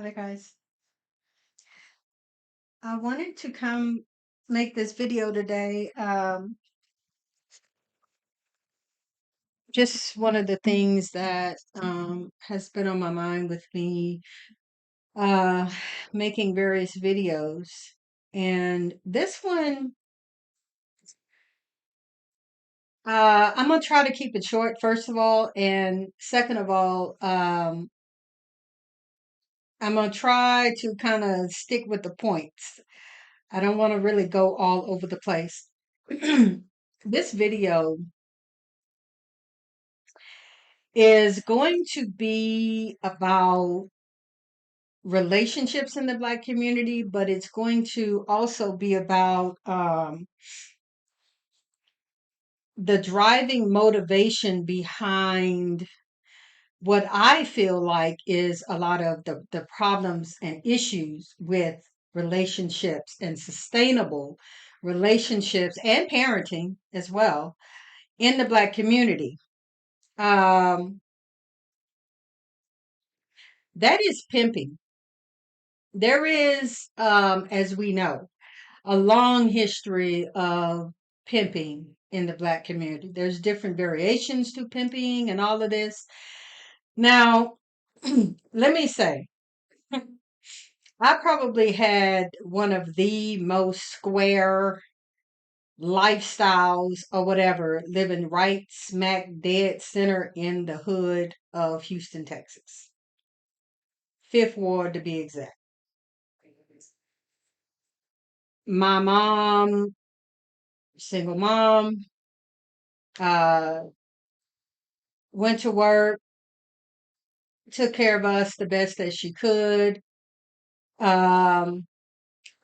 Hello, guys. I wanted to come make this video today. Just one of the things that has been on my mind with me uh, making various videos. And this one, I'm going to try to keep it short, first of all. And second of all, I'm going to try to kind of stick with the points. I don't want to really go all over the place. This video is going to be about relationships in the Black community, but it's going to also be about the driving motivation behind what I feel like is a lot of the problems and issues with relationships and sustainable relationships and parenting as well in the Black community. Um, that is pimping. There is, as we know, a long history of pimping in the Black community. There's different variations to pimping and all of this. Now, let me say, I probably had one of the most square lifestyles or whatever, living right smack dead center in the hood of Houston, Texas. Fifth Ward to be exact. My mom, single mom, uh, went to work, took care of us the best that she could. Um,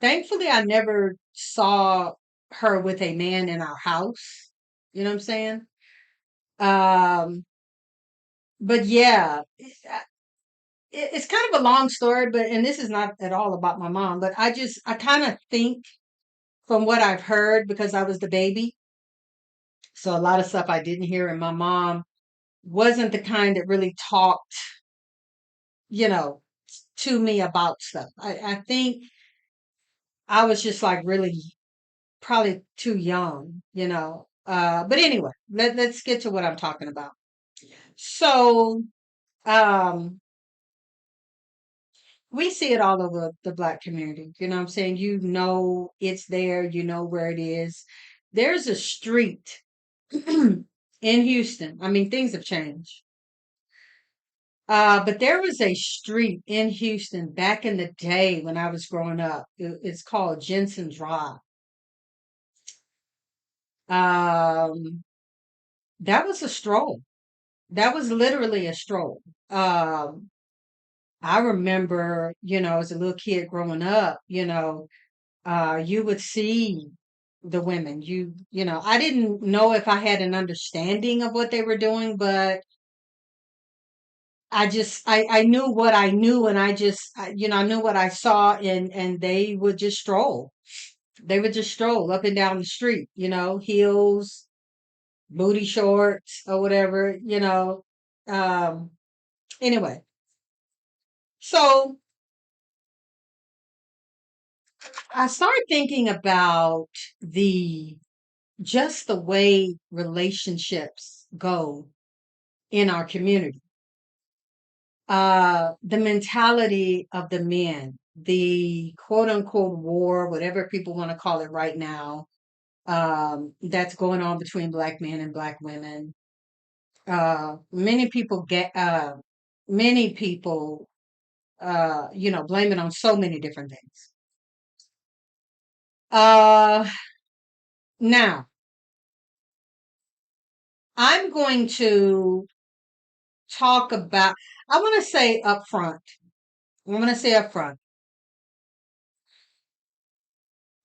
Thankfully, I never saw her with a man in our house. You know what I'm saying? Um, but yeah, it's kind of a long story, but, and this is not at all about my mom, but I kind of think from what I've heard because I was the baby. So a lot of stuff I didn't hear, and my mom wasn't the kind that really talked, you know, to me about stuff. I think I was just like really probably too young. But anyway, let's get to what I'm talking about. So, um, we see it all over the Black community. You know what I'm saying? You know it's there, you know where it is. There's a street in Houston. I mean, things have changed. But there was a street in Houston back in the day when I was growing up. It's called Jensen Drive. Um, that was a stroll. That was literally a stroll. I remember, as a little kid growing up, you would see the women. I didn't know if I had an understanding of what they were doing, but I knew what I knew, and I knew what I saw, and they would just stroll. They would just stroll up and down the street, heels, booty shorts, or whatever. Um, anyway, so I started thinking about the just the way relationships go in our community. The mentality of the men, the quote unquote war, whatever people want to call it right now, that's going on between Black men and Black women. Many people, blame it on so many different things. Uh, Now, I'm going to talk about, I want to say up front, I'm going to say up front,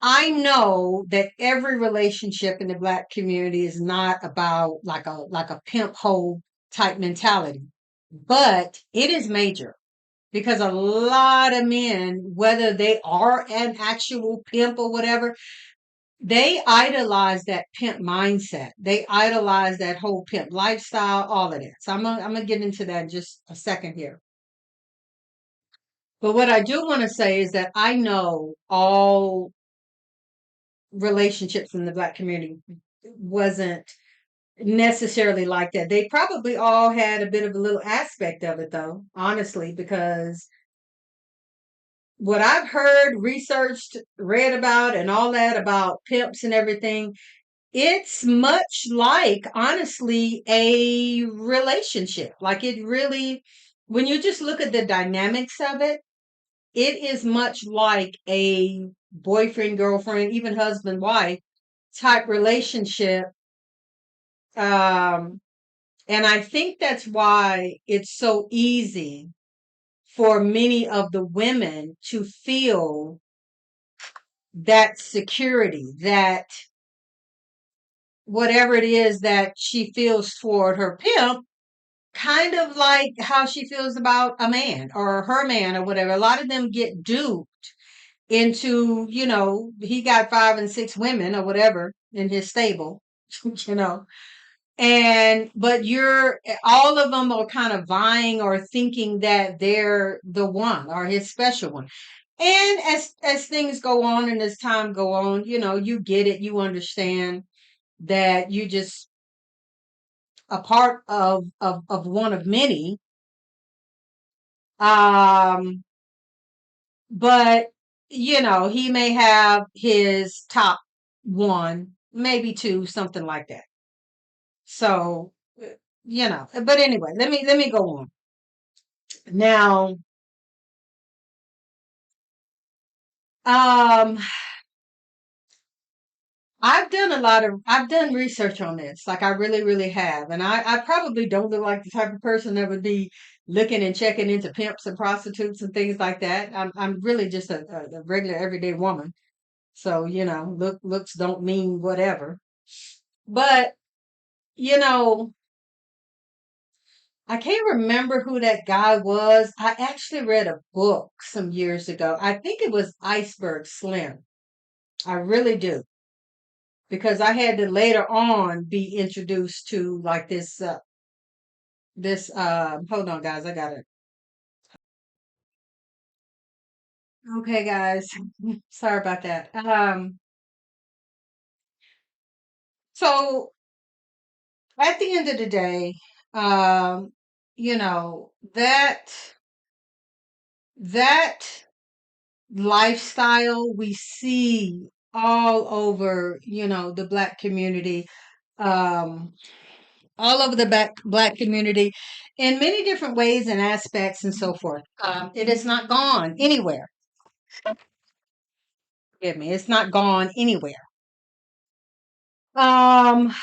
I know that every relationship in the Black community is not about like a pimp hoe type mentality, but it is major because a lot of men, whether they are an actual pimp or whatever, they idolize that pimp mindset. They idolize that whole pimp lifestyle, all of that. So I'm gonna get into that in just a second here. But what I do want to say is that I know all relationships in the black community wasn't necessarily like that. They probably all had a bit of a little aspect of it though, honestly, because what I've heard, researched, read about and all that about pimps and everything, it's much like honestly a relationship. Like it really, when you just look at the dynamics of it, it is much like a boyfriend, girlfriend, even husband, wife type relationship. Um, and I think that's why it's so easy for many of the women to feel that security, that whatever it is that she feels toward her pimp, kind of like how she feels about a man or her man or whatever. A lot of them get duped into, he got 5 and 6 women or whatever in his stable, you know. But all of them are kind of vying or thinking that they're the one or his special one. And as things go on and as time go on, you get it, you understand that you just a part of one of many. Um, but he may have his top one, maybe two, something like that. So, but anyway, let me go on. Now, um, I've done research on this. Like I really, really have. And I probably don't look like the type of person that would be looking and checking into pimps and prostitutes and things like that. I'm really just a regular everyday woman. So, looks don't mean whatever. But, you know, I can't remember who that guy was. I actually read a book some years ago. I think it was Iceberg Slim. I really do. Because I had to later on be introduced to like this hold on guys, I got it. Okay guys. Sorry about that. So at the end of the day, that lifestyle we see all over, the black community, um, all over the black community in many different ways and aspects and so forth. It has not gone anywhere. Forgive me, it's not gone anywhere. Um,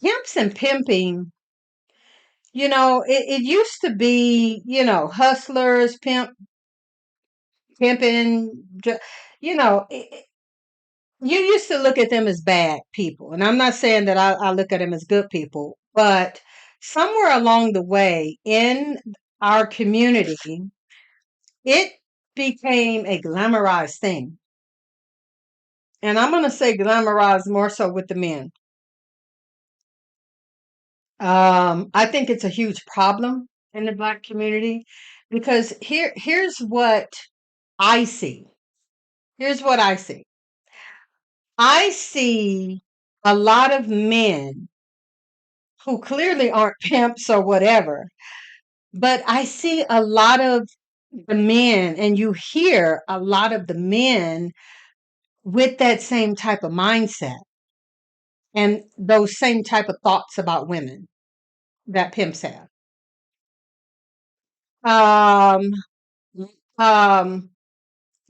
Pimps and pimping, it used to be, hustlers, pimping, you know, you used to look at them as bad people. And I'm not saying that I look at them as good people, but somewhere along the way in our community, it became a glamorized thing. And I'm going to say glamorized more so with the men. I think it's a huge problem in the black community because here's what I see. Here's what I see. I see a lot of men who clearly aren't pimps or whatever, but I see a lot of the men and you hear a lot of the men with that same type of mindset and those same type of thoughts about women that pimps have. Um, um,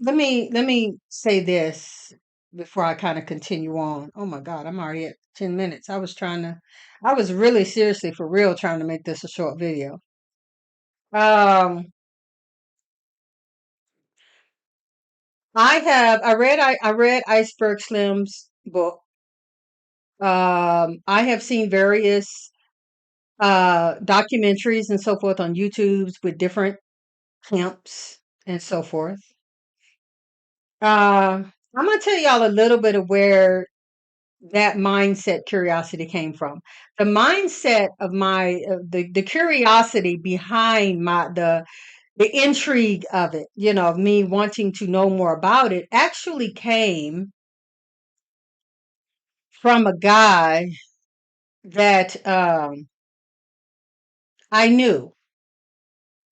let me say this before I kind of continue on. Oh my God, I'm already at 10 minutes. I was really seriously for real trying to make this a short video. Um, I read Iceberg Slim's book. I have seen various documentaries and so forth on YouTube's with different pimps and so forth. I'm gonna tell y'all a little bit of where that mindset curiosity came from. The mindset of the curiosity behind the intrigue of it, of me wanting to know more about it, actually came from a guy that I knew.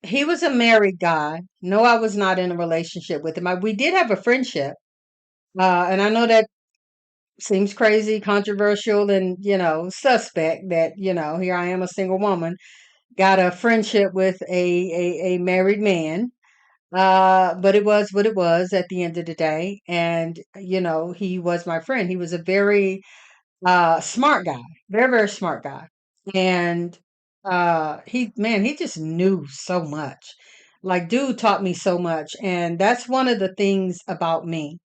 He was a married guy. No, I was not in a relationship with him. We did have a friendship. And I know that seems crazy, controversial, and, suspect that, here I am, a single woman, got a friendship with a married man. But it was what it was at the end of the day. And, he was my friend. He was a very smart guy, very, very smart guy. And he just knew so much. Like, dude taught me so much. And that's one of the things about me.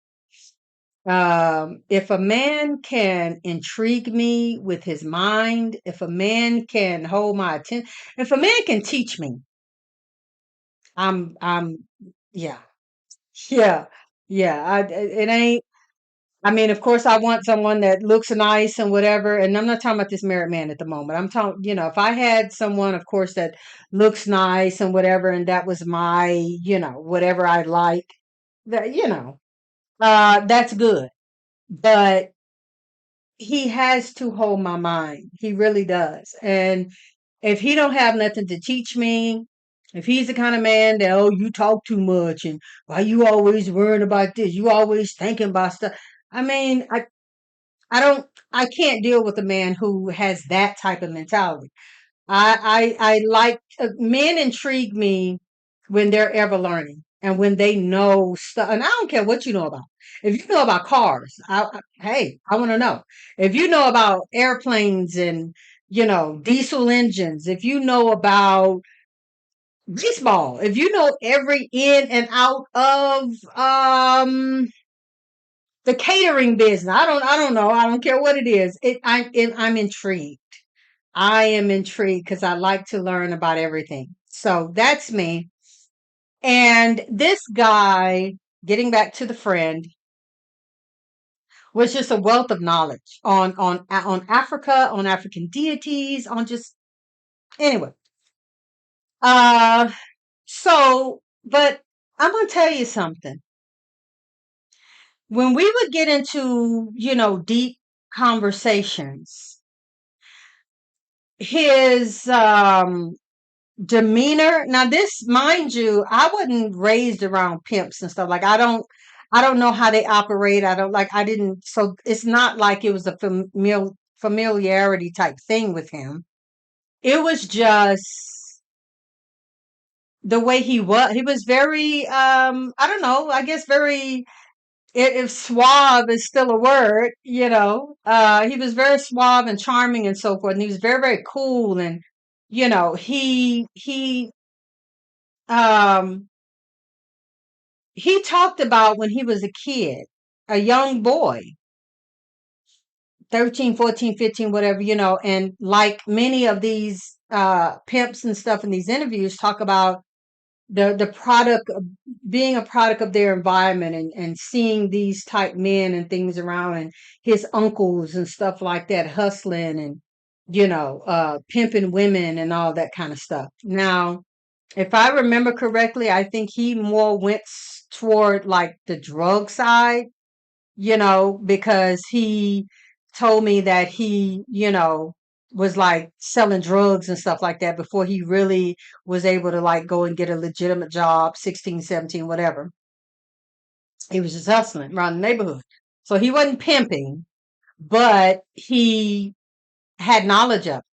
If a man can intrigue me with his mind, if a man can hold my attention, if a man can teach me, I'm, yeah, yeah, yeah. It ain't. I mean, of course, I want someone that looks nice and whatever. And I'm not talking about this married man at the moment. I'm talking, if I had someone, of course, that looks nice and whatever, and that was my, whatever I like, that, that's good. But he has to hold my mind. He really does. And if he don't have nothing to teach me, if he's the kind of man that, oh, you talk too much and why you always worrying about this, you always thinking about stuff. I mean, I don't, I can't deal with a man who has that type of mentality. I like men intrigue me when they're ever learning and when they know stuff. And I don't care what you know about. If you know about cars, hey, I want to know. If you know about airplanes and diesel engines, if you know about baseball, if you know every in and out of the catering business, I don't know. I don't care what it is. I'm intrigued. I am intrigued because I like to learn about everything. So that's me. And this guy, getting back to the friend, was just a wealth of knowledge on Africa, on African deities, on just anyway. Uh, but I'm gonna tell you something. When we would get into, deep conversations, his demeanor. Now, this, mind you, I wasn't raised around pimps and stuff. Like, I don't know how they operate. I didn't. So it's not like it was a familiarity type thing with him. It was just the way he was. He was very, I don't know. I guess very. If suave is still a word, he was very suave and charming and so forth. And he was very, very cool. And, um, he talked about when he was a kid, a young boy, 13, 14, 15, whatever, and like many of these pimps and stuff in these interviews talk about the product of being a product of their environment and seeing these type men and things around and his uncles and stuff like that hustling and pimping women and all that kind of stuff. Now, if I remember correctly, I think he more went toward like the drug side, because he told me that he, was like selling drugs and stuff like that before he really was able to like go and get a legitimate job, 16, 17, whatever. He was just hustling around the neighborhood. So he wasn't pimping, but he had knowledge of it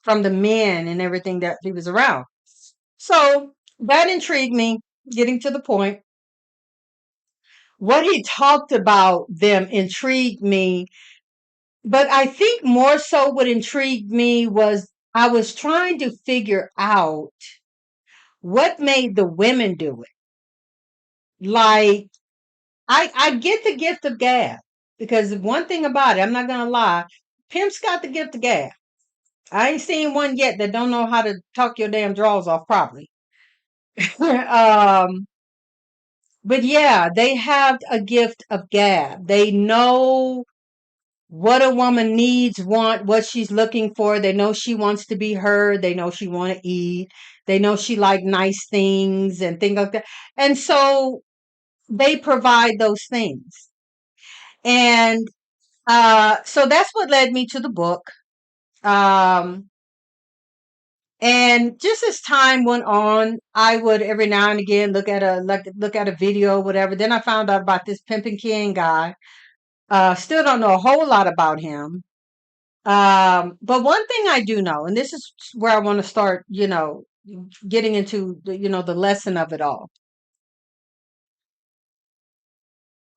from the men and everything that he was around. So that intrigued me, getting to the point. What he talked about them intrigued me, but I think more so what intrigued me was I was trying to figure out what made the women do it. Like, I get the gift of gab because one thing about it, I'm not gonna lie, pimps got the gift of gab. I ain't seen one yet that don't know how to talk your damn drawers off properly. um, but yeah, they have a gift of gab. They know what a woman needs, what she's looking for. They know she wants to be heard. They know she want to eat. They know she like nice things and things like that. And so they provide those things. And so that's what led me to the book. Um, and just as time went on, I would every now and again look at a video, or whatever. Then I found out about this Pimping King guy. Still don't know a whole lot about him. But one thing I do know, and this is where I want to start, getting into the lesson of it all.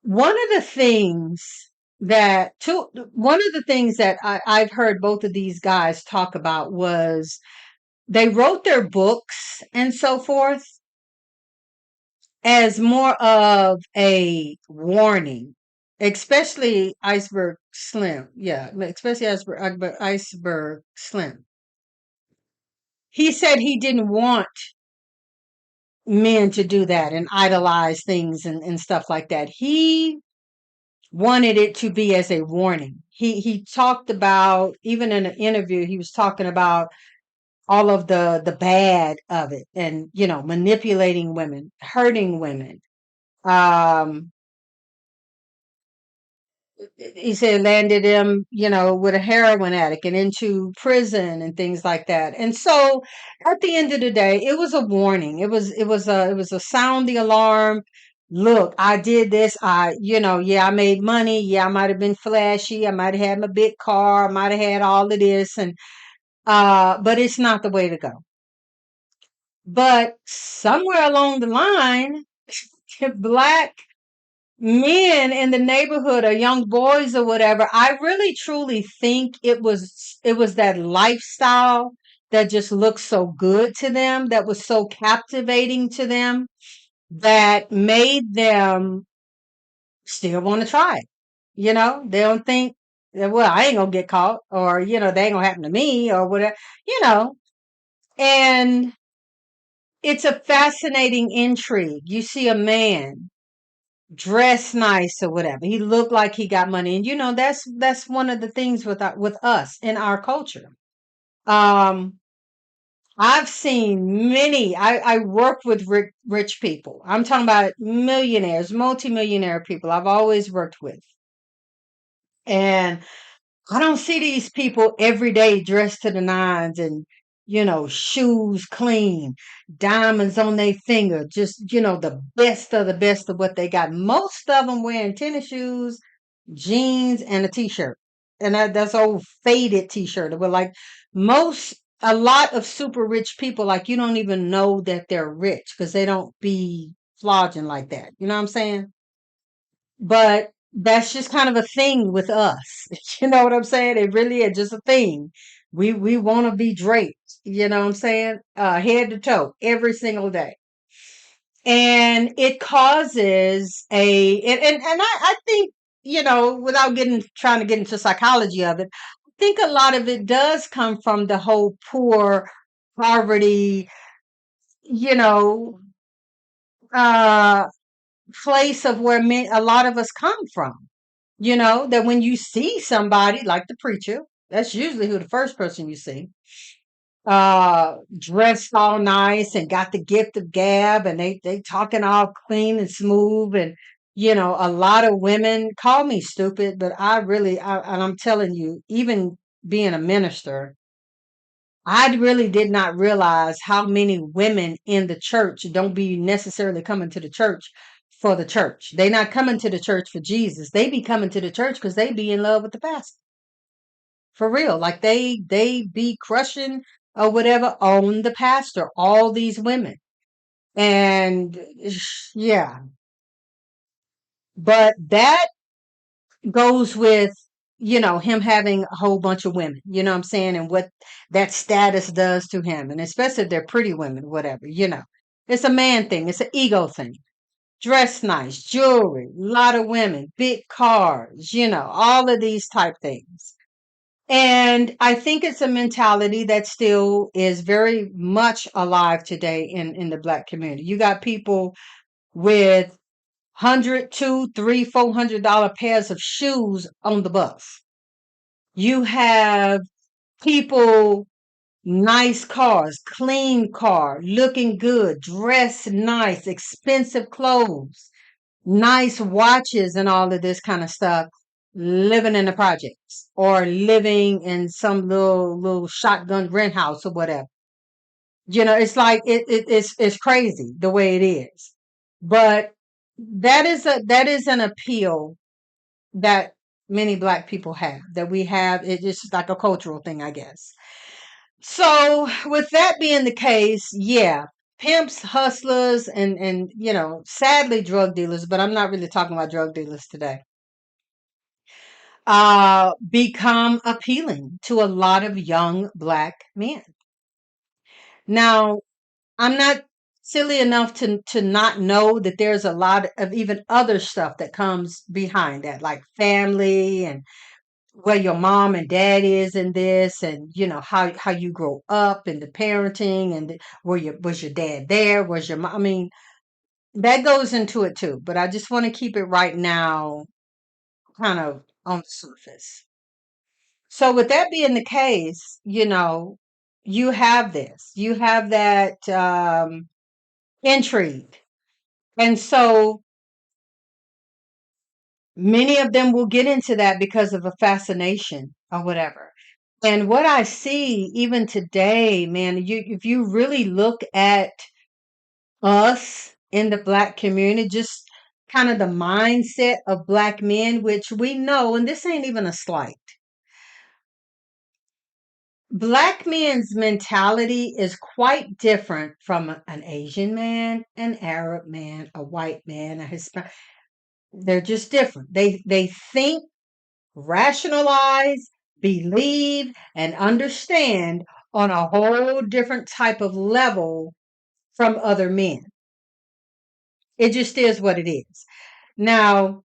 One of the things one of the things that I've heard both of these guys talk about was they wrote their books and so forth as more of a warning, especially Iceberg Slim. Yeah, especially Iceberg Slim. He said he didn't want men to do that and idolize things and stuff like that. He wanted it to be as a warning. He talked about, even in an interview, he was talking about all of the bad of it, and manipulating women, hurting women. Um, he said landed him, with a heroin addict and into prison and things like that. And so at the end of the day, it was a warning. It was a sound the alarm. Look, I did this. Yeah, I made money. Yeah, I might have been flashy. I might have had my big car. I might have had all of this. And but it's not the way to go. But somewhere along the line, black men in the neighborhood or young boys or whatever, I really truly think it was that lifestyle that just looked so good to them, that was so captivating to them, that made them still want to try it. They don't think that, well, I ain't gonna get caught, or they ain't gonna happen to me, or whatever, you know. And it's a fascinating intrigue. You see a man dress nice or whatever. He looked like he got money. And that's one of the things with us in our culture. Um I've seen many, I work with rich people. I'm talking about millionaires, multimillionaire people I've always worked with. And I don't see these people every day dressed to the nines and, shoes clean, diamonds on their finger, just, the best of what they got. Most of them wearing tennis shoes, jeans, and a t-shirt. And that's old faded t-shirt. But like a lot of super rich people, like you don't even know that they're rich because they don't be flogging like that. You know what I'm saying? But that's just kind of a thing with us. You know what I'm saying? It really is just a thing. We want to be draped. You know what I'm saying? Head to toe every single day. And it causes and I think, without trying to get into psychology of it, I think a lot of it does come from the whole poor poverty, you know, uh place of where a lot of us come from. That when you see somebody like the preacher, that's usually who the first person you see, dressed all nice and got the gift of gab, and they talking all clean and smooth. And a lot of women call me stupid, but and I'm telling you, even being a minister, I really did not realize how many women in the church don't be necessarily coming to the church for the church. They not coming to the church for Jesus. They be coming to the church because they be in love with the pastor. For real. Like they be crushing or whatever on the pastor, all these women. And yeah, but that goes with, him having a whole bunch of women, you know what I'm saying? And what that status does to him. And especially if they're pretty women, whatever. It's a man thing. It's an ego thing. Dress nice, jewelry, a lot of women, big cars, all of these type things. And I think it's a mentality that still is very much alive today in the black community. You got people with 100, 2, 3, $400 pairs of shoes on the bus. You have people, nice cars, clean car, looking good, dressed nice, expensive clothes, nice watches, and all of this kind of stuff, living in the projects or living in some little shotgun rent house or whatever. It's like it's crazy the way it is. But that is an appeal that many black people have, that we have. It's just like a cultural thing, I guess. So with that being the case, yeah, pimps, hustlers, and sadly drug dealers, but I'm not really talking about drug dealers today, become appealing to a lot of young black men. Now, I'm not silly enough to not know that there's a lot of even other stuff that comes behind that, like family and where your mom and dad is in this, and how you grow up and the parenting, and was your dad there, was your mom, I mean, that goes into it too, but I just want to keep it right now kind of on the surface. So with that being the case, you have that intrigue, and so many of them will get into that because of a fascination or whatever. And what I see even today, man, if you really look at us in the black community, just kind of the mindset of black men, which we know, and this ain't even a slight. Black men's mentality is quite different from an Asian man, an Arab man, a white man, a Hispanic. They're just different. They think, rationalize, believe, and understand on a whole different type of level from other men. It just is what it is. Now,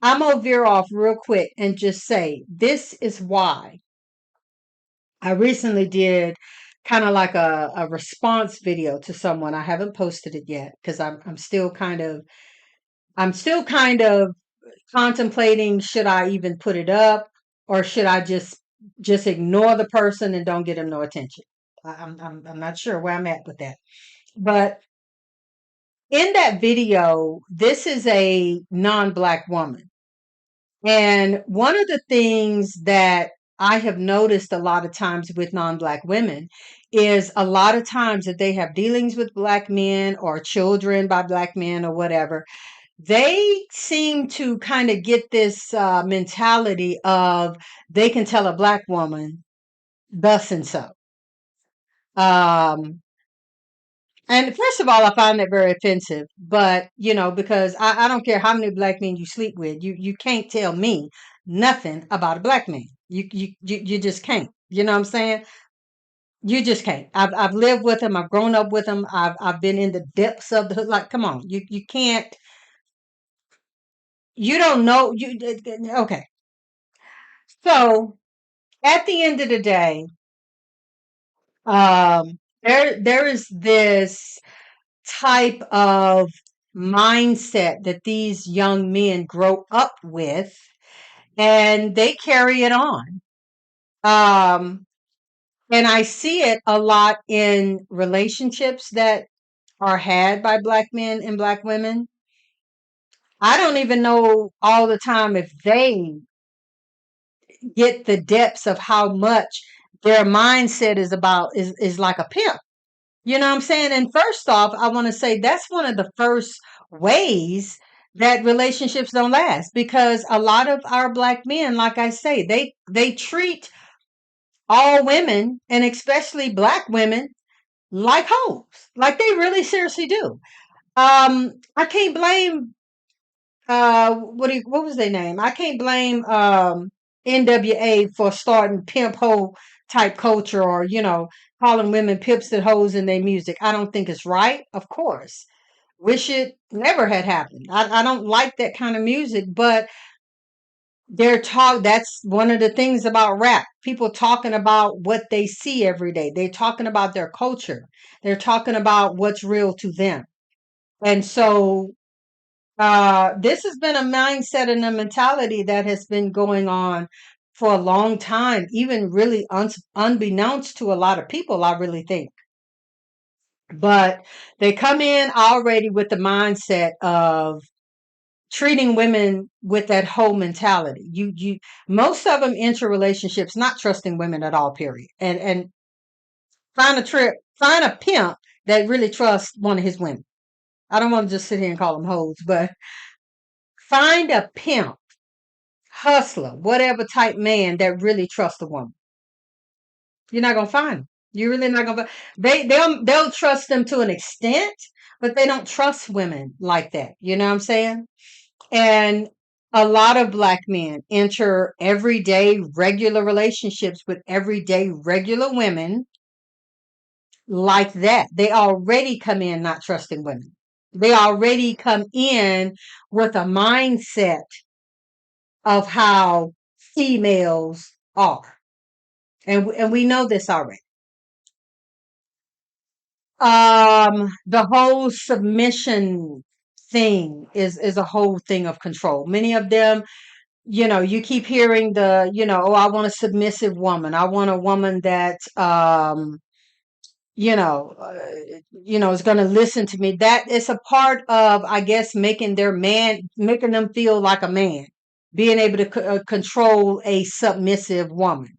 I'm going to veer off real quick and just say this is why I recently did kind of like a response video to someone. I haven't posted it yet because I'm still kind of contemplating, should I even put it up, or should I just ignore the person and don't get them no attention. I'm not sure where I'm at with that. But in that video, this is a non-black woman. And one of the things that I have noticed a lot of times with non-black women is a lot of times that they have dealings with black men or children by black men or whatever, they seem to kind of get this mentality of they can tell a black woman thus and so. Um, and first of all, I find that very offensive. But because I don't care how many black men you sleep with, you can't tell me nothing about a black man. You just can't. You know what I'm saying? You just can't. I've lived with him. I've grown up with him. I've been in the depths of the hood. Like, come on, you can't. You don't know. Okay? So at the end of the day, there is this type of mindset that these young men grow up with, and they carry it on. Um, and I see it a lot in relationships that are had by black men and black women. I don't even know all the time if they get the depths of how much their mindset is like a pimp. You know what I'm saying? And first off, I want to say that's one of the first ways that relationships don't last, because a lot of our black men, like I say, they treat all women, and especially black women, like hoes. Like they really seriously do. I can't blame what was their name? I can't blame NWA for starting pimp hoe type culture, or calling women pimps and hoes in their music. I don't think it's right, of course. Wish it never had happened. I don't like that kind of music, but that's one of the things about rap. People talking about what they see every day. They're talking about their culture. They're talking about what's real to them. And so this has been a mindset and a mentality that has been going on for a long time, even really unbeknownst to a lot of people, I really think. But they come in already with the mindset of treating women with that whole mentality. Most of them enter relationships not trusting women at all, period. And find a pimp that really trusts one of his women. I don't want to just sit here and call them hoes, but find a pimp, hustler, whatever type man that really trusts a woman. You're not gonna find them. You're really not gonna. They'll trust them to an extent, but they don't trust women like that. You know what I'm saying? And a lot of black men enter everyday regular relationships with everyday regular women like that. They already come in not trusting women. They already come in with a mindset of how females are. And we know this already. The whole submission thing is a whole thing of control. Many of them, you keep hearing oh, I want a submissive woman. I want a woman that, you know, is going to listen to me. That is a part of, I guess, making them feel like a man, being able to control a submissive woman.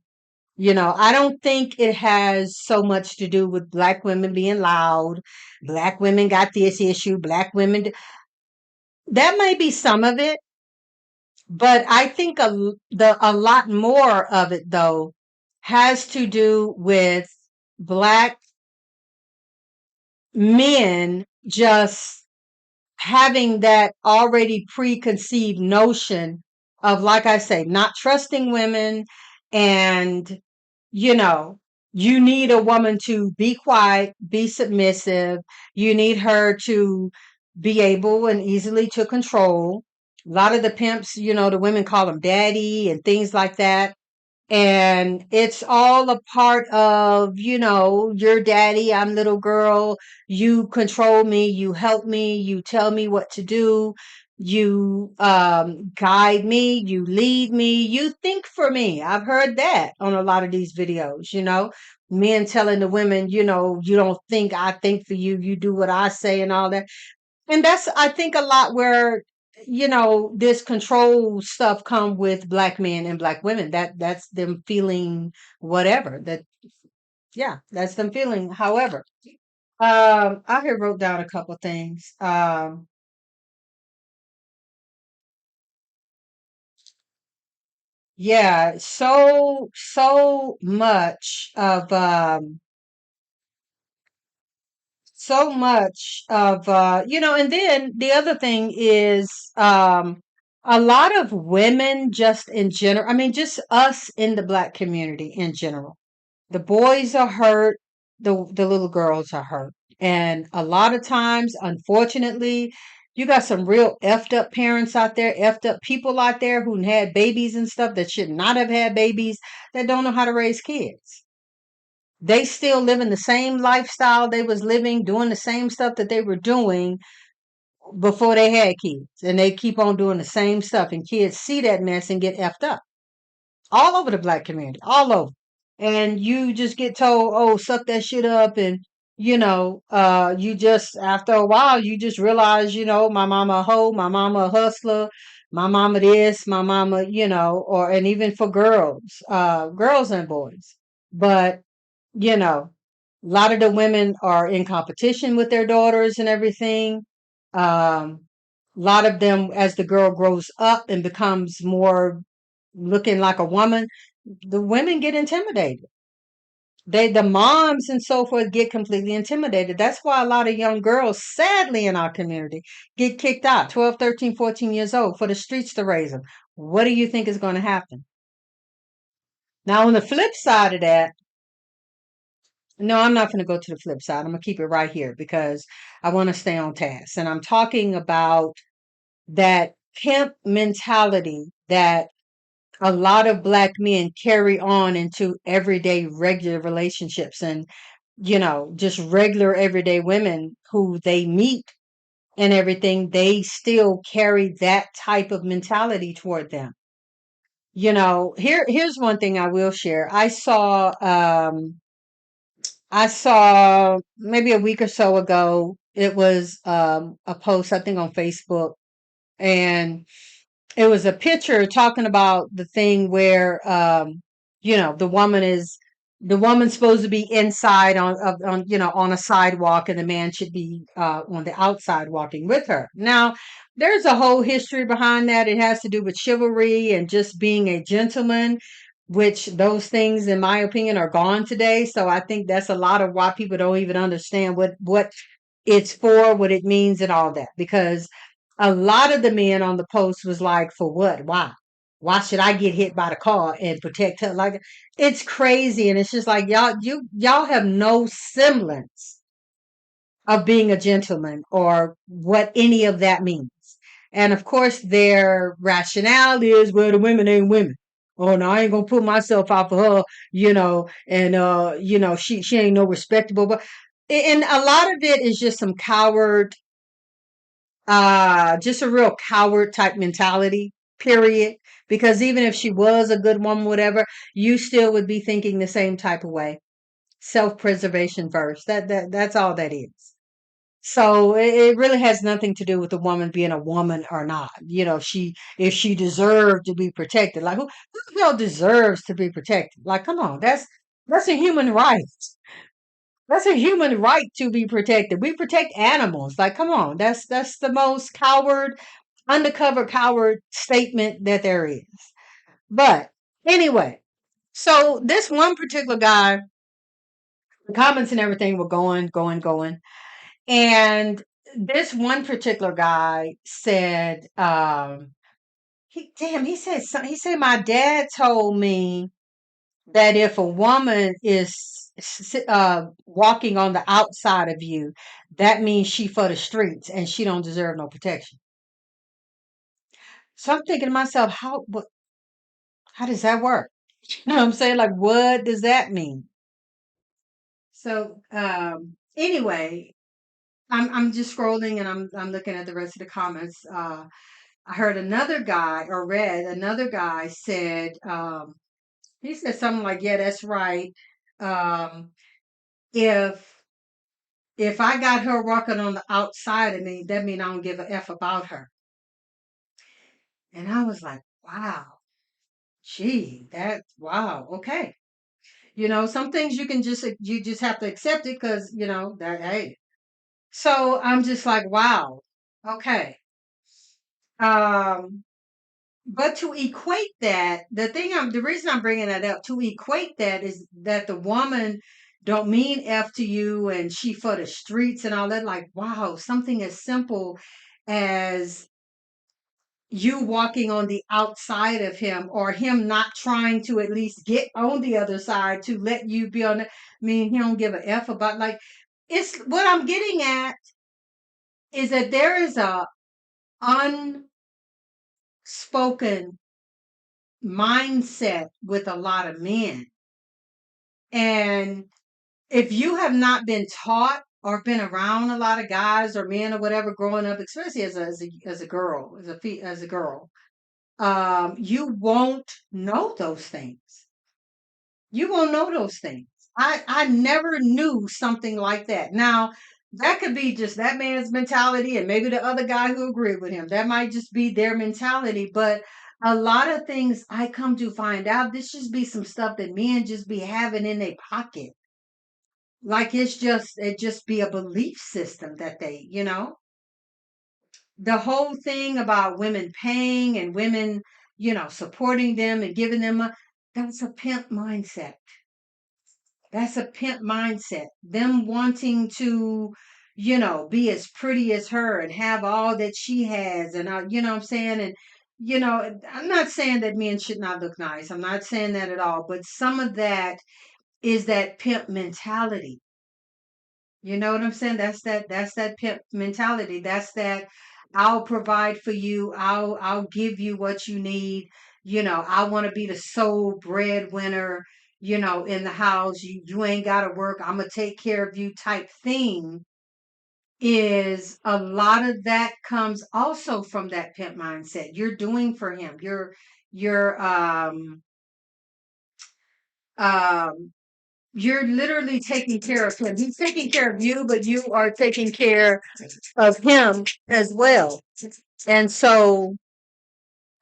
I don't think it has so much to do with black women being loud. Black women got this issue. Black women, that may be some of it, but I think a lot more of it though has to do with black men just having that already preconceived notion of, like I say, not trusting women. And you know, you need a woman to be quiet, be submissive. You need her to be able and easily to control. A lot of the pimps, the women call them daddy and things like that. And it's all a part of, your daddy, I'm little girl, you control me, you help me, you tell me what to do, you guide me, you lead me, you think for me. I've heard that on a lot of these videos, men telling the women, you don't think, I think for you, you do what I say and all that. And that's, I think, a lot where, this control stuff come with black men and black women. That's them feeling whatever. Yeah, that's them feeling however. I here wrote down a couple things. Yeah, so much of and then the other thing is a lot of women just in general, I mean just us in the black community in general, the boys are hurt, the little girls are hurt, and a lot of times, unfortunately, you got some real effed up parents out there, effed up people out there who had babies and stuff that should not have had babies, that don't know how to raise kids. They still living the same lifestyle they was living, doing the same stuff that they were doing before they had kids. And they keep on doing the same stuff. And kids see that mess and get effed up. All over the black community. All over. And you just get told, oh, suck that shit up. And, you just, after a while, you just realize, my mama a hoe, my mama a hustler, my mama this, my mama, and even for girls and boys. But a lot of the women are in competition with their daughters and everything. A lot of them, as the girl grows up and becomes more looking like a woman, the women get intimidated. The moms and so forth get completely intimidated. That's why a lot of young girls, sadly, in our community, get kicked out, 12, 13, 14 years old, for the streets to raise them. What do you think is going to happen? Now, on the flip side of that, no, I'm not going to go to the flip side. I'm going to keep it right here because I want to stay on task. And I'm talking about that pimp mentality that a lot of black men carry on into everyday regular relationships, and, just regular everyday women who they meet and everything, they still carry that type of mentality toward them. Here's one thing I will share. I saw maybe a week or so ago, it was a post, I think on Facebook, and it was a picture talking about the thing where the woman's supposed to be inside on a sidewalk, and the man should be on the outside walking with her. Now, there's a whole history behind that. It has to do with chivalry and just being a gentleman, which those things, in my opinion, are gone today. So I think that's a lot of why people don't even understand what it's for, what it means, and all that. Because a lot of the men on the post was like, for what? Why? Why should I get hit by the car and protect her? Like, it's crazy. And it's just like, y'all have no semblance of being a gentleman or what any of that means. And of course, their rationale is, well, the women ain't women. Oh no, I ain't gonna put myself out for her, and she ain't no respectable. But and a lot of it is just some coward, just a real coward type mentality, period. Because even if she was a good woman, whatever, you still would be thinking the same type of way. Self-preservation first. That's all that is. So it really has nothing to do with the woman being a woman or not. If she deserved to be protected. Like, who the hell deserves to be protected? Like, come on, that's a human right. That's a human right to be protected. We protect animals. Like, come on, that's the most coward, undercover coward statement that there is. But anyway, so this one particular guy, the comments and everything were going, going, going. And this one particular guy said, he said, my dad told me that if a woman is walking on the outside of you, that means she for the streets and she don't deserve no protection. So I'm thinking to myself, how does that work? You know what I'm saying? Like, what does that mean? So anyway, I'm just scrolling, and I'm looking at the rest of the comments. I heard another guy, or read another guy said, he said something like, yeah, that's right. Um, if I got her walking on the outside of me, that mean I don't give a F about her. And I was like, wow, gee, wow, okay. Some things you just have to accept it because, that, hey. So I'm just like, wow, okay. Um, but to equate that, the reason I'm bringing that up, to equate that is that the woman don't mean F to you and she for the streets and all that. Like, wow, something as simple as you walking on the outside of him, or him not trying to at least get on the other side to let you be on the, I mean, he don't give a F about, like, it's what I'm getting at is that there is a unspoken mindset with a lot of men. And if you have not been taught or been around a lot of guys or men or whatever growing up, especially as a girl, as a girl, you won't know those things. You won't know those things. I never knew something like that. Now, that could be just that man's mentality and maybe the other guy who agreed with him. That might just be their mentality. But a lot of things I come to find out, this just be some stuff that men just be having in their pocket. Like it just be a belief system that the whole thing about women paying and women, supporting them and giving them that's a pimp mindset. That's a pimp mindset. Them wanting to, be as pretty as her and have all that she has. And, what I'm saying? And, I'm not saying that men should not look nice. I'm not saying that at all. But some of that is that pimp mentality. You know what I'm saying? That's that pimp mentality. That's that I'll provide for you. I'll give you what you need. I want to be the sole breadwinner, in the house. You ain't gotta work. I'm gonna take care of you type thing. Is a lot of that comes also from that pimp mindset. You're doing for him. you're um you're literally taking care of him. He's taking care of you, but you are taking care of him as well. And so,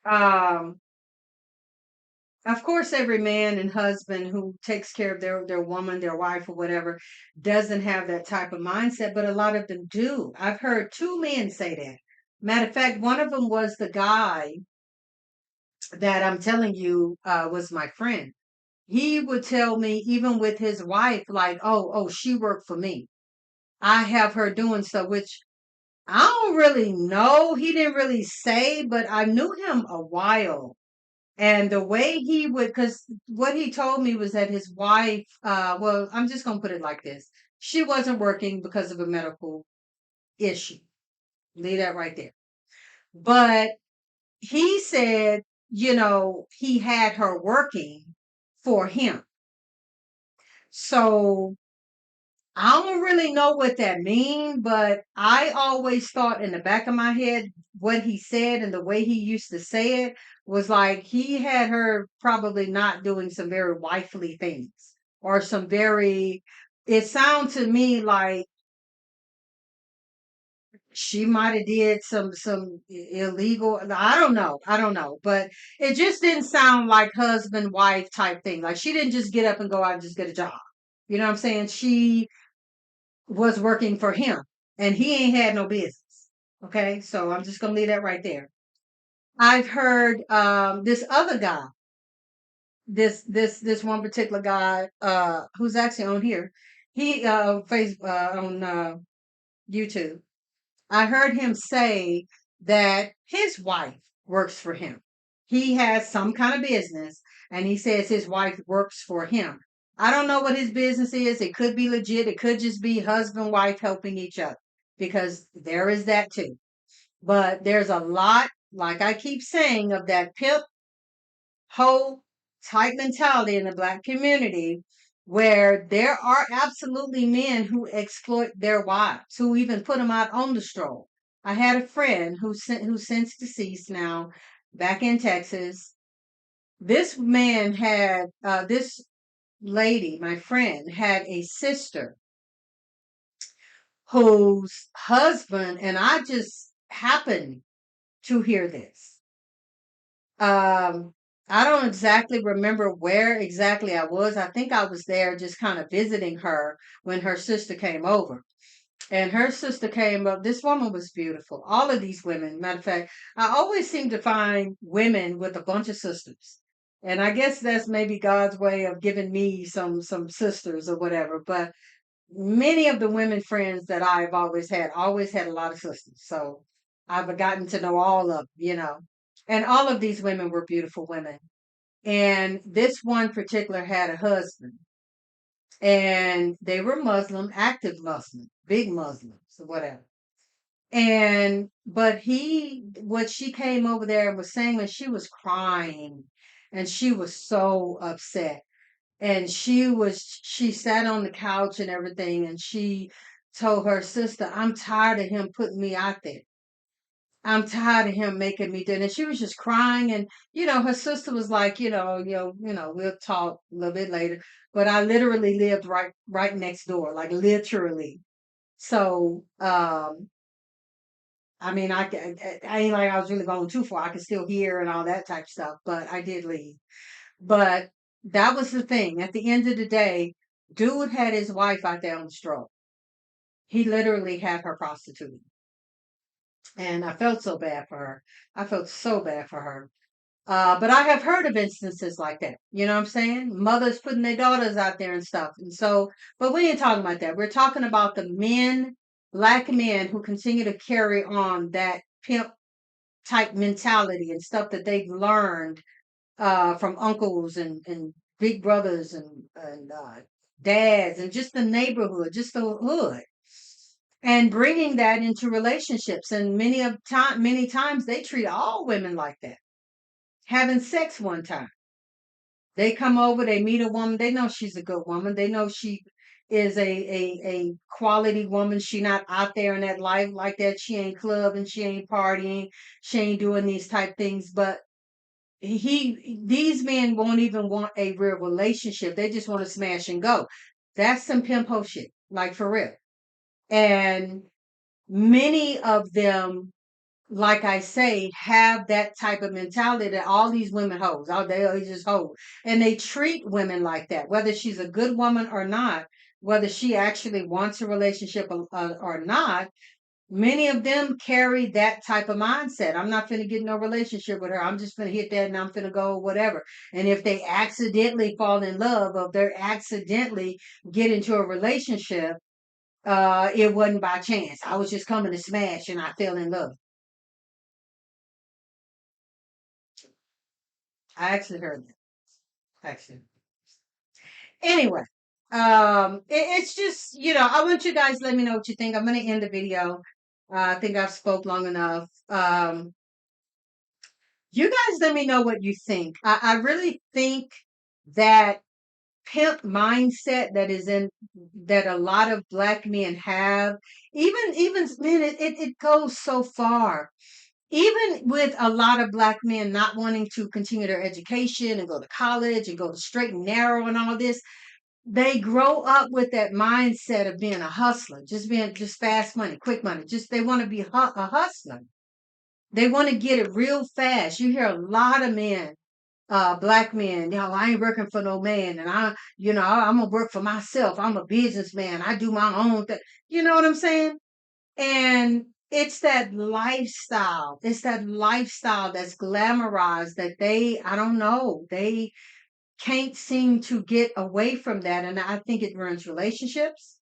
um, of course, every man and husband who takes care of their woman, their wife, or whatever, doesn't have that type of mindset, but a lot of them do. I've heard two men say that. Matter of fact, one of them was the guy that I'm telling you was my friend. He would tell me, even with his wife, like, oh, she worked for me. I have her doing stuff, which I don't really know. He didn't really say, but I knew him a while. And the way he would, because what he told me was that his wife, well, I'm just going to put it like this. She wasn't working because of a medical issue. Leave that right there. But he said, he had her working for him. So I don't really know what that means, but I always thought in the back of my head what he said and the way he used to say it was like he had her probably not doing some very wifely things or some very, it sounds to me like she might have did some illegal, I don't know, but it just didn't sound like husband wife type thing. Like she didn't just get up and go out and just get a job. You know what I'm saying? She was working for him and he ain't had no business. Okay. So I'm just going to leave that right there. I've heard, this other guy, this one particular guy, who's actually on here. He, on, YouTube. I heard him say that his wife works for him. He has some kind of business and he says his wife works for him. I don't know what his business is. It could be legit. It could just be husband, wife helping each other because there is that too. But there's a lot, like I keep saying, of that pimp whole type mentality in the black community where there are absolutely men who exploit their wives, who even put them out on the stroll. I had a friend who's since deceased now, back in Texas. This man had this lady, my friend, had a sister whose husband, and I just happened to hear this. Um, I don't exactly remember where exactly I was. I think I was there just kind of visiting her when her sister came over. And her sister came up. This woman was beautiful. All of these women, matter of fact, I always seem to find women with a bunch of sisters. And I guess that's maybe God's way of giving me some sisters or whatever. But many of the women friends that I've always had a lot of sisters. So I've gotten to know all of them. And all of these women were beautiful women. And this one particular had a husband. And they were Muslim, active Muslim, big Muslims, or whatever. And but what she came over there and was saying that she was crying and she was so upset. And she sat on the couch and everything and she told her sister, I'm tired of him putting me out there. I'm tired of him making me do it. And she was just crying. And, her sister was like, we'll talk a little bit later. But I literally lived right next door, like literally. So, I mean, I ain't like I was really going too far. I could still hear and all that type of stuff, but I did leave. But that was the thing. At the end of the day, dude had his wife out there on the stroll. He literally had her prostituting. And I felt so bad for her. I felt so bad for her. But I have heard of instances like that. You know what I'm saying? Mothers putting their daughters out there and stuff. And so, but we ain't talking about that. We're talking about the men, black men who continue to carry on that pimp type mentality and stuff that they've learned from uncles and big brothers and dads and just the neighborhood, just the hood, and bringing that into relationships. And many times they treat all women like that. Having sex one time, they come over, they meet a woman, they know she's a good woman, they know she is a quality woman. She not out there in that life like that. She ain't clubbing, she ain't partying, she ain't doing these type things, but these men won't even want a real relationship. They just want to smash and go. That's some pimp hoe shit, like for real. And many of them, like I say, have that type of mentality that all these women hoes, all they are just hoes. And they treat women like that, whether she's a good woman or not, whether she actually wants a relationship or not. Many of them carry that type of mindset. I'm not finna get no relationship with her. I'm just finna hit that and I'm finna go whatever. And if they accidentally fall in love or they accidentally get into a relationship, it wasn't by chance. I was just coming to smash and I fell in love. I actually heard that. Actually. Anyway, it's just, I want you guys to let me know what you think. I'm gonna end the video. I think I've spoke long enough. You guys let me know what you think. I really think that pimp mindset that a lot of black men have, even man, it goes so far. Even with a lot of black men not wanting to continue their education and go to college and go to straight and narrow and all this, they grow up with that mindset of being a hustler, just fast money, quick money. Just they want to be a hustler. They want to get it real fast. You hear a lot of men, black men, I ain't working for no man, and I'm gonna work for myself. I'm a businessman. I do my own thing. You know what I'm saying? And it's that lifestyle. It's that lifestyle that's glamorized that I don't know, they can't seem to get away from that. And I think it ruins relationships.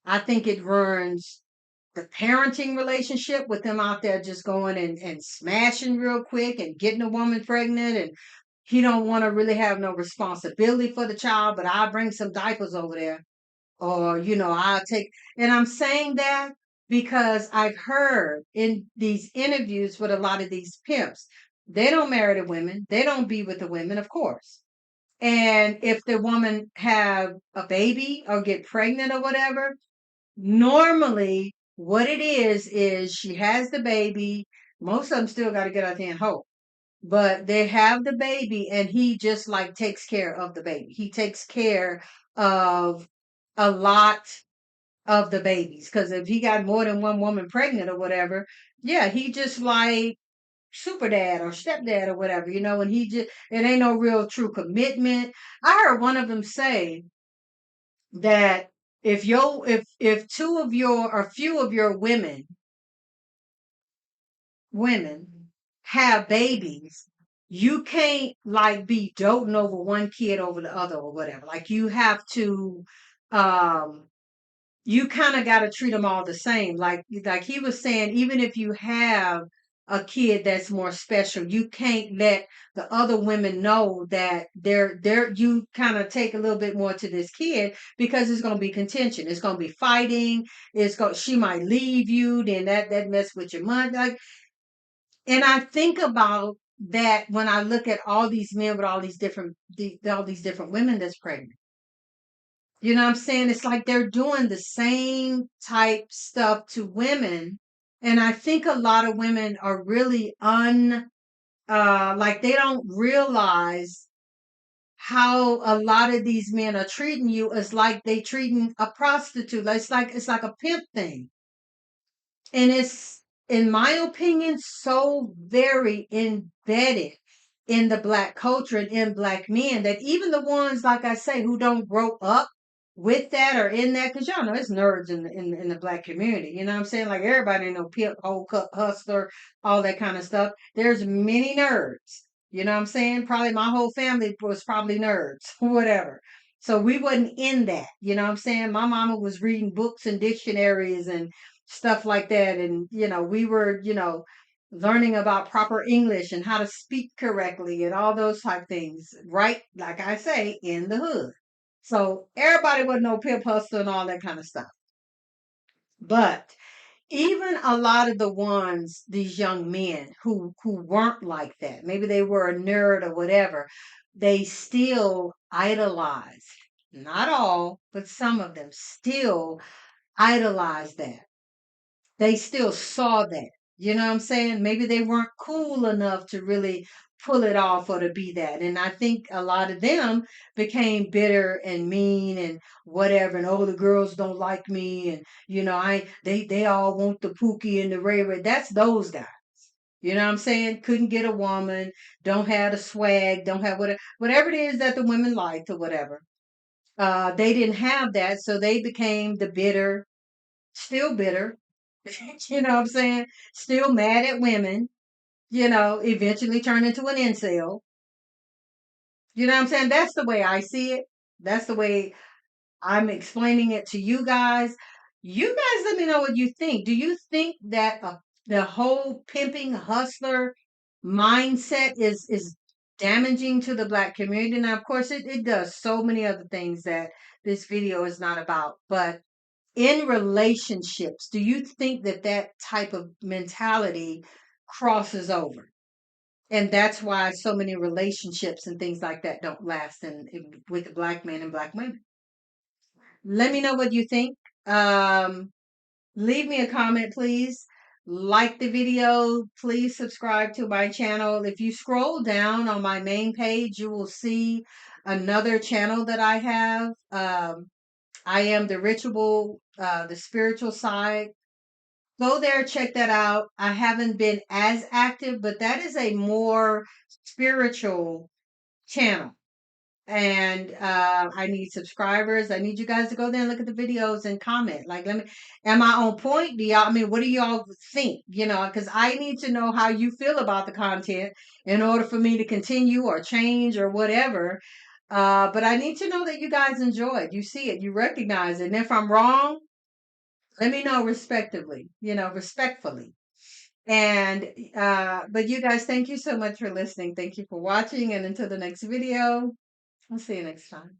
I think it ruins the parenting relationship with them out there just going and smashing real quick and getting a woman pregnant, and he don't want to really have no responsibility for the child, but I'll bring some diapers over there, or I'll take. And I'm saying that because I've heard in these interviews with a lot of these pimps, they don't marry the women, they don't be with the women, of course. And if the woman have a baby or get pregnant or whatever, normally what it is she has the baby. Most of them still got to get out there and hoe, but they have the baby and he just like takes care of the baby. He takes care of a lot of the babies, because if he got more than one woman pregnant or whatever, yeah, he just like super dad or stepdad or whatever, and it ain't no real true commitment. I heard one of them say that if two of your or few of your women have babies, you can't like be doting over one kid over the other or whatever. Like you have to, um, you kind of got to treat them all the same. Like he was saying, even if you have a kid that's more special, you can't let the other women know that you kind of take a little bit more to this kid, because it's going to be contention. It's going to be fighting. She might leave you, then that mess with your money. Like, and I think about that when I look at all these men with all these different women that's pregnant. You know what I'm saying? It's like they're doing the same type stuff to women. And I think a lot of women are really like they don't realize how a lot of these men are treating you as like they treating a prostitute. It's like a pimp thing. And it's, in my opinion, so very embedded in the black culture and in black men that even the ones, like I say, who don't grow up with that or in that, because y'all know it's nerds in the black community. You know what I'm saying? Like everybody ain't no pimp, whole cut hustler, all that kind of stuff. There's many nerds. You know what I'm saying? Probably my whole family was probably nerds, whatever. So we wasn't in that. You know what I'm saying? My mama was reading books and dictionaries and stuff like that. And, we were, learning about proper English and how to speak correctly and all those type things, right? Like I say, in the hood. So everybody would know pimp hustle and all that kind of stuff. But even a lot of the ones, these young men who weren't like that, maybe they were a nerd or whatever, they still idolized. Not all, but some of them still idolized that. They still saw that. You know what I'm saying? Maybe they weren't cool enough to really pull it off or to be that. And I think a lot of them became bitter and mean and whatever. And oh, the girls don't like me, and they all want the Pookie and the Ray Ray. That's those guys. You know what I'm saying? Couldn't get a woman, don't have the swag, don't have whatever it is that the women liked or whatever. They didn't have that, so they became the bitter, still bitter. You know what I'm saying? Still mad at women. Eventually turn into an incel. You know what I'm saying? That's the way I see it. That's the way I'm explaining it to you guys. You guys let me know what you think. Do you think that the whole pimping hustler mindset is damaging to the black community? Now, of course, it does so many other things that this video is not about. But in relationships, do you think that that type of mentality crosses over? And that's why so many relationships and things like that don't last with black men and black women. Let me know what you think. Um, Leave me a comment, please. Like the video. Please subscribe to my channel. If you scroll down on my main page, you will see another channel that I have. I am the ritual, the spiritual side. Go there, check that out. I haven't been as active, but that is a more spiritual channel. And I need subscribers. I need you guys to go there and look at the videos and comment. Like, am I on point? What do y'all think? Because I need to know how you feel about the content in order for me to continue or change or whatever. But I need to know that you guys enjoy it. You see it, you recognize it. And if I'm wrong, let me know respectfully. And but you guys, thank you so much for listening. Thank you for watching. And until the next video, I'll see you next time.